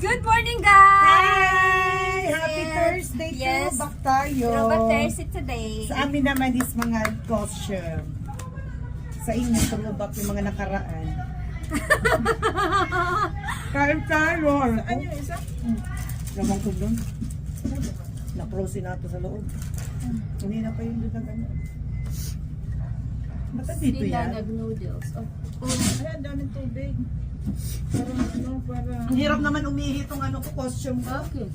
Good morning, guys! Hi! Happy Thursday to Yes. back tayo. Throwback Thursday today. Sa amin naman is mga costume. Sa inyo, throwback yung mga nakaraan. Kain tayo. Saan yung isa? Lamang ko doon. Na-close nato sa loob. Hindi na pa yung doon na gano'n. Ba't dito Sila yan? nag-noodles. Oh. Ay, ang daming tubig. Parang ano, parang... Ang hirap naman umihi itong ano ko, costume ko. Okay.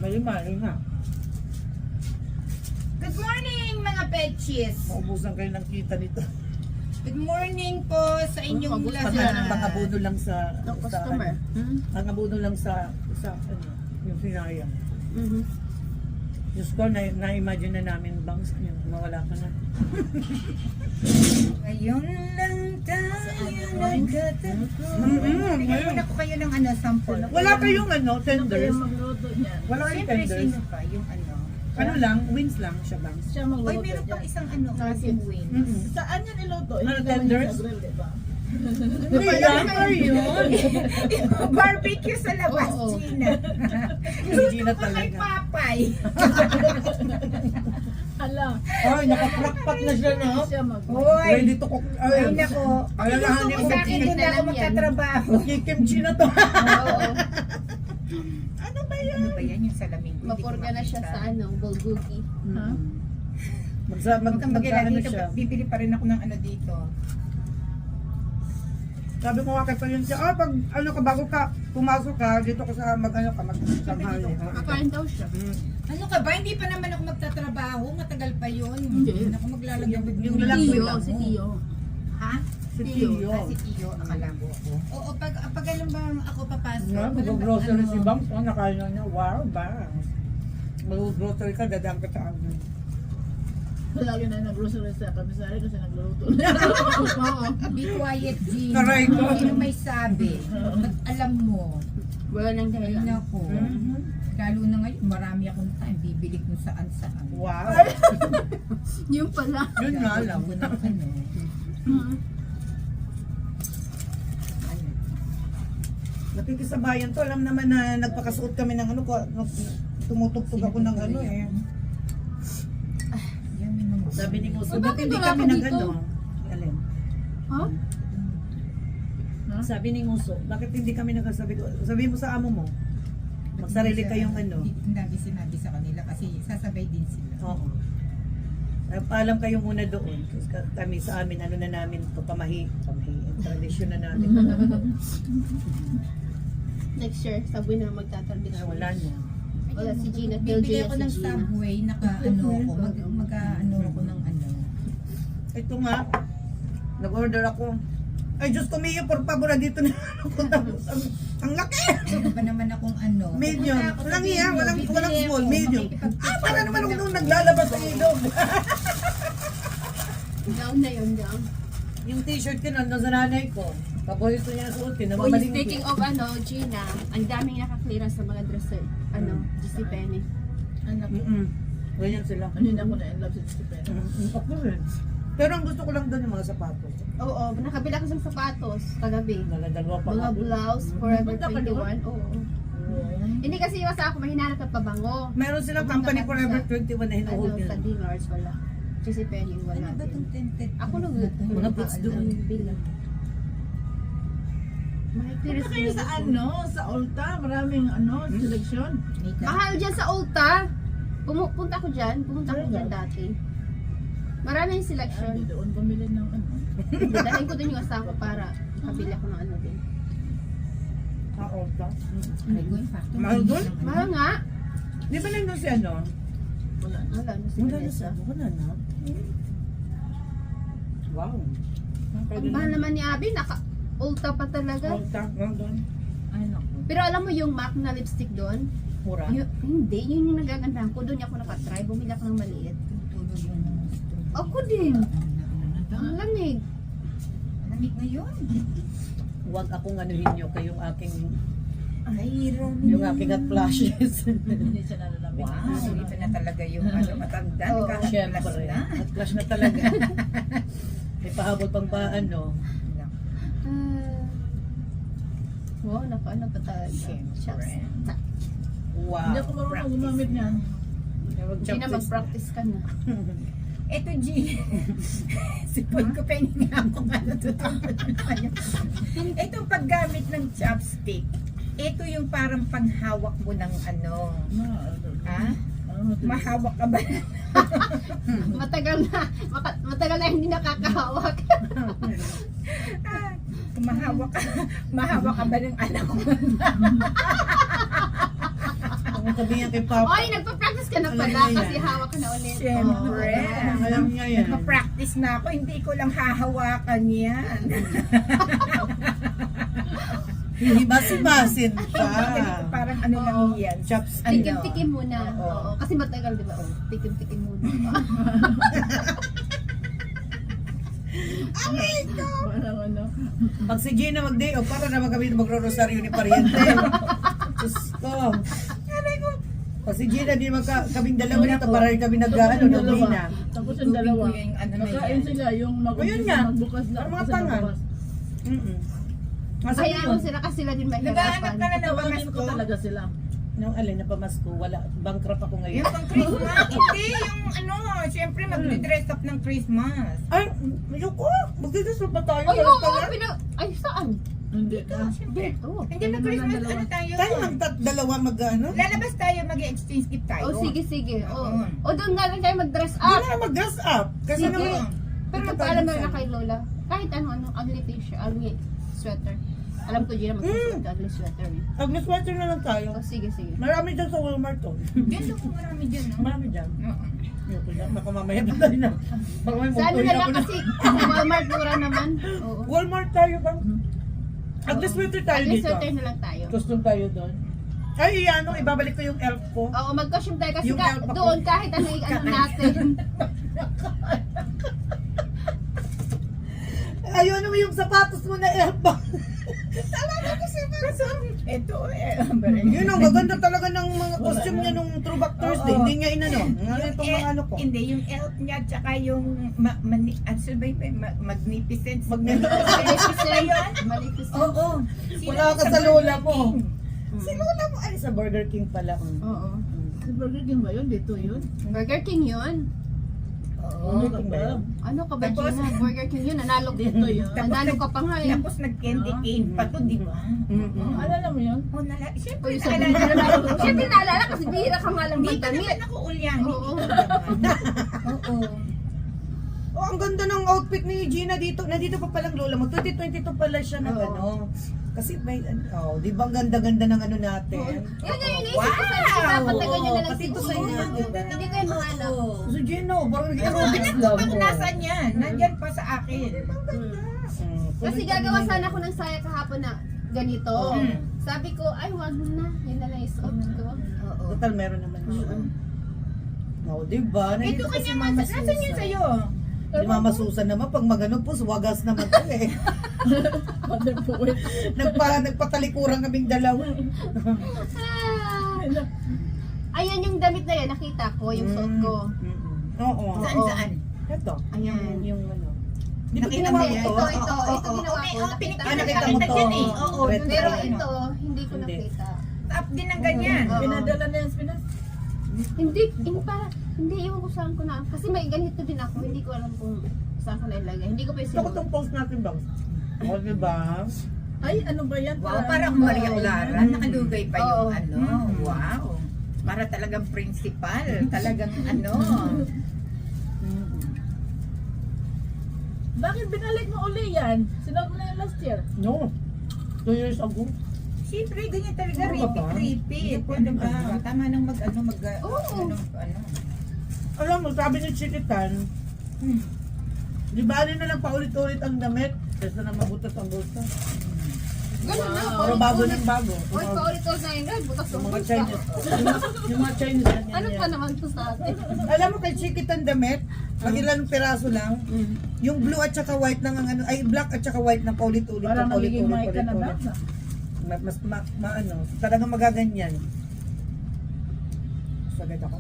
Mali-mali na. Good morning, mga pechis! Maubusan kayo ng kita nito. Good morning po sa inyong lahat. Pangabuno lang sa customer. Pangabuno lang sa ano, yung sinayang. Mm-hmm. Diyos ko, na-imagine na namin bang yun, mawala ka na. Ngayon lang tayo nagkatapo. Bigyan ko kayo ng ano, sample. Wala kayong ano, tenders? Wala kayong Siyempre, tenders? sino pa yung ano? Ano lang, wins lang siya bang? Oy, meron pang isang ano, kasi win. Saan yan iluto? Ano, tenders? Hindi Hindi yan, ano yun? Barbecue sa labas, Oo. Gina. Hindi na Luto ka kay talaga. Papay. Ala, Ay, nakaprakpak na siya na. siya mag... Hoy, Ready to cook. ay nako. Alalahanin Pakigusto ko mo sa akin, Tikit doon na ako lang yan. magtatrabaho. Kikimchi na to. Oo. Ano ba yan yung salamin? Mapurga na siya sa ano, bulgogi. Huwag kang mag-alala Magkano dito, siya? bibili pa rin ako ng ano dito. Sabi ko nga kay Palin siya, pag ano ka, bago ka, pumasok ka, dito ka sa mag-ano ka, mag-sanghali. Kakain daw siya. Ano ka ba? Hindi pa naman ako magtatrabaho. Matagal pa yun. Hindi. Hindi ako maglalagay ng Yung lalaki Tiyo, lang. si Tiyo. Ha? Si Tiyo. Tiyo. Si Tiyo, akala ko ako. Oo, pag alam ba ako papasok? Nga, mag-grocery si Bangs, nakain na niya, wow, Bangs. Mag-grocery ka, dadaan ka sa amin. Lagi na nag-grocery sa kamisari kasi nagluluto. Oo. Be quiet, Gina. Aray ko. Sino may sabi? Ba't alam mo? Wala nang Ay dahilan. nako. Lalo na ngayon, marami akong time. Bibili kung saan-saan. Wow. Yung pala. Yun nga lang. Ko ng ano. Ano? Nakikisabayan to, alam naman na nagpakasuot kami ng ano, tumutugtog ako ng ano eh. Yan, may mga Sabi ni Muso, Ba't ba't hindi wala kami ka nag dito? ano? Alin? Ha? Sabi ni Muso, bakit hindi kami nagsasabi ko? Sabi mo sa amo mo, magsarili kayong ano. Hindi sinabi sa kanila kasi sasabay din sila. Oo. Paalam kayo muna doon. Kasi kami sa amin, ano na namin to, pamahi, tradisyon na namin. Next year, sabi na magtatalbis. Ay, wala na. Wala si Gina. Bibili ako si ng Gina. Subway, naka-ano ako, mag-ano ako ng ano. Ito nga, nag-order ako. Ay, Diyos ko, Mio, por favor, dito na ako. Tapos, ang laki! Ano ba naman akong ano? Medium. Pupunta ako sa Walang iya, medium. walang Bibili small, ako. medium. Makikipag- Para naman ako nung naglalabas sa ilog. Gown na yun, gown. Yung t-shirt ko nandun sa nanay ko. Paborito niya suotin. Oh, speaking of Gina, ang daming naka-clearance sa mga dresser. JCPenney. Anak ko. Ganyan sila. Ano na ako na in love sa Stephen. Ako rin. Pero ang gusto ko lang doon yung mga sapatos. Oo, nakabila ko ng sapatos kagabi. Dalawa pa Mga nga doon. blouse, Forever Punta ka doon? 21. Oo. Hindi kasi iwas ako, mahinanap ng pabango. Meron silang company Forever 21 na hinuhold Sa nila. Dinars, wala. JCPenney, wala. Ano ba itong tinted? Ako nung Mga boots doon. bilang. Mga Punta clearance kayo sa ano, sa Ulta, maraming ano, seleksyon. Mahal dyan sa Ulta. Pumunta ko dyan dati. Maraming selection. Hindi doon bumili ng ano. Dalhin ko din yung asawa para kabili ako ng ano din. Ulta. Ay, going back to Mahal doon? Mahal nga. Di ba nandun si ano? Wala. Wala na si Wala na Vanessa. sa wala na. Wow. Ang mahal naman ni Abby, naka-Ulta pa talaga. Ulta. Nandun. Ay, naku. Pero alam mo yung MAC na lipstick doon? Mura. Hindi, yun yung nagagandahan ko. Doon ako nakatry. Bumili ako ng maliit. Tulog yun ng gusto. Ako din. Ang lamig. Lamig ngayon. Huwag akong anuhin nyo kayong aking Ay, Romy. yung aking hot flashes. Hindi siya nalalamig. Wow, ito na talaga yung ano, matanda. Oo. Nagkahaplas Siyempre. na. Hot flash na talaga. May pahabol pang paano. Wow, ano pa talaga. Siyempre. Shucks. Wow. Hindi ako marunong gumamit niyan. Hindi na mag-practice ka na. Eto, G. Sipon ko pa nga ako nga natutunan naman yun. Itong paggamit ng chopstick, ito yung parang panghawak mo ng ano. Ha? Mahawak ka ba? Matagal na hindi nakakahawak. Mahawak ka ba ng anak ko? Ang sabihin kay Papa. Oy, nagpa-practice ka na pala Alam niya kasi yan. hawak ka na ulit. Siyempre. Alam niya yan. Nagpa-practice na ako, hindi ko lang hahawakan yan. Hihibas-hibasin pa. Ganito, parang ano lang yan. Chopstick. Ano? Tikim-tikim muna. Oo. Oo. Kasi matagal, di ba? Oh, tikim-tikim muna. Parang ano. Pag si Gina mag-day off, para naman kami magro-rosaryo ni Pariente. Diyos ko. Pag si Gina, di kaming dalawa dito, para rin kami nag-ano, Novena. Tapos yung dalawa. Tubig ko yung ano na Kakain yan. sila yung Ayun nga. magbukas lang. Parang mga kasi tanga. magbukas. Kaya mo sila kasi sila din Naghahanap ka mahirapan. na ng Tawagin ko pamasko. talaga sila. Nung alin na pamasko, wala. Bankrupt ako ngayon. Yung pang Christmas. Hindi, yung ano, syempre mag-dress up ng Christmas. Ay, ayoko. Magdidis ba tayo? Ay, Walang oo, tanga? ay, saan? Hindi na. Syempre. Oh. Hindi mag-Christmas, ano tayo? Tayo dalawa mag-ano? Lalabas tayo, mag-exchange gift tayo. Oh, sige. Oh. Oo. O doon na lang tayo mag-dress Hindi up. na mag-dress up. Kasi Sige. naman, Pero magpaalam na lang kay Lola. Kahit ano, ugly t-shirt, ugly sweater. Alam ko, Gina, magsusuot ka ugly sweater. Agnes sweater na lang tayo. Oh, sige. Marami dyan sa Walmart to. Diyan lang po marami dyan, no? Marami dyan. Oo. Ito dyan. Baka mamaya pa tayo na. Baka may Sa ano mungkuhin na lang ako na. kasi, sa Walmart mura naman. Oo. Walmart tayo ba? Agnes sweater tayo Ugly dito. sweater na lang tayo. Custom tayo doon. Ay, ano, ibabalik ko yung elf ko. Oo, mag-costume tayo kasi Yung elf ako. doon kahit ano ano natin. Ayun naman yung sapatos mo na elf ba? Ito, Yun ang maganda talaga ng mga costume niya nung Throwback Thursday. Oo. Hindi niya inano. Ano itong mga ano ko. Hindi, yung elf niya, tsaka yung magnificent. Maleficent. Maleficent. Oo. Wala ka sa lola mo. Si lola mo, ay sa Burger King pala. Oo. Sa Burger King ba yun? Dito yun? Burger King yun. Oo. Burger King ba yun? Ano ka ba, Tapos- Gina? Burger King yun. Nanalo Dito yun. Nanalo ka pa nga eh. Tapos nag-candy cane pa to, di ba? Oh, alala mo yun? Oh, siyempre, Uy, sabi naalala ko. Siyempre naalala kasi bihira ka nga lang Hindi pa magdamit. naman ako ulyani. Oo. Oo. Oh, ang ganda ng outfit ni Gina dito. Nandito pa palang lola mo. 2022 pala siya na Oo. ano. Kasi may, di ba ang ganda-ganda ng ano natin? Yun nga, iniisip ko sa dapat na ganyan na lang Pati si ito sa inyo. Gino. Hindi ko yung mga anak. So, Gino, parang Ano aerobics ko lang. pang nasaan yan? Nandyan pa sa akin. Kasi gagawa sana ako ng saya kahapon na ganito. Mm. Sabi ko, ay wag na. Yun na lang isuot ko. Oo. Total, meron naman siya. No, di ba? Ito Nandito kasi kanya Mama nasan Susan. yan sa'yo? Si Mama Susan naman, pag magano po, wagas naman to eh. Nagpatalikuran kaming dalawa. Ah. Ayan yung damit na yan, nakita ko, yung suot ko. Oo. Saan? Ito. Ayan. Yung ano. Di ba Nakita ginawa mo mo yan? to? Ito ginawa ko. Nakita nakita ko. mo to. yan eh. Oo, Red Pero eye. ito, hindi ko Hindi. nakita. Up din ng ganyan. Oo. Pinadala na yung Pinas. Hindi, iwan ko saan ko na. Kasi may ganito din ako, hindi ko alam kung saan ko nailagay. Hindi ko pa Ito ko isinuot. itong post natin bang? O, di ba? Ay, ano ba yan? Wow, parang Maria Clara. Nakalugay pa yung Oo. ano. Wow. Para talagang principal. Talagang ano. Bakit binalik mo uli yan? Sinod mo na yan last year. No. 2 years ago. Siyempre, ganyan talaga. Ano ba ba? Repeat. Hindi Ano pwede ba? ano. Tama nang Oo. ano. Alam mo, sabi ni Chikitan, di ba na lang paulit-ulit ang damit kaysa na mabutas ang bulsa. Ganun na, Pero bago ng bago. Oy, paulit-ulit na yun, Red. Butas Yung ng mga bulsa. Chinese. Yung mga Chinese. ganyan Ano yan. pa naman to sa atin? Alam mo kay Chikitan damit, pag ilang piraso lang, yung blue at saka white ng ang ano, ay black at saka white na paulit-ulit. Parang nagiging paulit-ulit, mic ka na ba? paulit-ulit. Mas ano, talagang magaganyan. Sagad ako.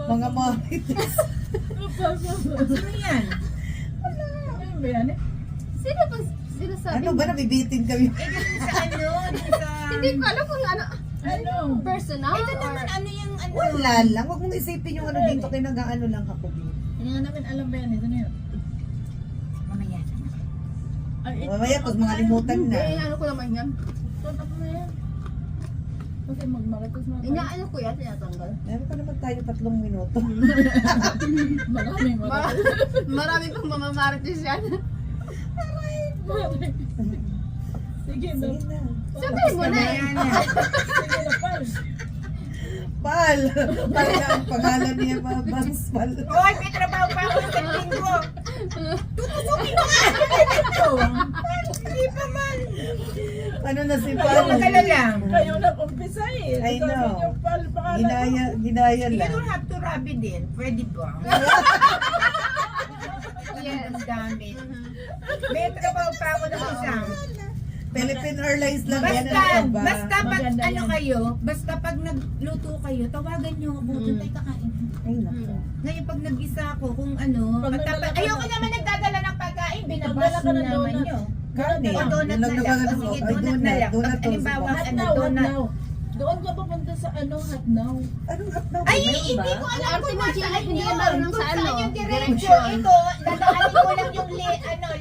Mga marites. Sino yan? Ano ba yan eh? Sino pa sinasabi? Ano ba, nabibitin kami? Eh, dun sa ano, dun sa... Hindi ko alam kung ano. Ano? Personal? Ito naman, ano yung ano? Wala lang. Huwag mong isipin yung ano dito. Kaya nag-ano lang ako. Hindi nga namin alam ba yan eh. Ano yun? Mamaya. Ay, Mamaya, pag mga limutan na. Eh, ano ko naman yan? Turn up na yan. Kasi magmarites na. Inaano ko yan, tinatanggal. Meron pa naman tayo 3 minuto. Maraming marites. Marami pang mamamarites yan. Sige, Sige no. na. Sabihin mo na. Mamaya na. Sige na, pal. Pal! Pal na ang pangalan niya, mga Bans Pal. Hoy, may trabaho pa ako sa linggo. Tutusukin ko nga. Ito. Hindi pa man. Ano na si Ano Pal? magala lang. Kayo nag-umpisa eh. I Sabi know. niyo, pal, pangalan mo. Ginaya You lang. don't have to rub it in. Pwede ba? Yes. Ang dami. May trabaho pa ako ng isang. Philippine Airlines lang yan. Ano ka ba? Basta pag Maganda ano yan. kayo, basta pag nagluto kayo, tawagan nyo ako. Doon tayo kakain. Ay, naku. Ngayon pag nag-isa ako, kung ano, Pag nagdala ka ayoko na- naman nagdadala ng pagkain, Pagdala binabas ka ng naman donut. nyo. Kani. O donut Yun na lang lang. naman. O, sige, Ay, donut na lang. donut. Pag halimbawa, Hot ano, now, hot donut. now. Doon ka pupunta sa ano, hot now. Anong up na? Ay, Meron hindi ba? ko alam Ang kung arte mo, Gina, nasaan hindi yun. yan marunong Kung sa saan ano, yung diretsyo. direction. Ito, dadaanin ko lang yung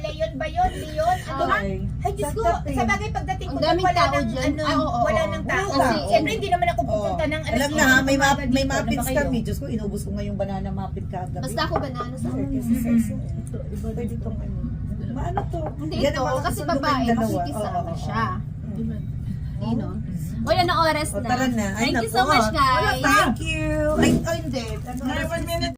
Leon ba yun? Leon? Ano ba? Okay. Ay, Diyos ko, Sakta, sa bagay pagdating ko Ang doon, daming wala tao nang dyan. ano, Ah, oo, wala oo. nang tao. Wala Kasi, tao. siyempre, hindi naman ako pupunta ng alas Alam 10 na, may, umaga may dito. muffins Ano ba kayo? kami. Diyos ko, inubos ko nga yung banana muffin kagabi. Basta ako banana sa Ay, akin. kasi sa iso. Ito, iba Pwede dito. itong ano. Maano to? Hindi Yan ito, ang mga kasi kasundo babae, kayong dalawa. makikisama Oo, oo, siya. Diba? Dino. Wala na oras O, na. tara na. Ay, Thank you naku. so much, guys. Thank you. Ay, hindi. Ano, 1 minute.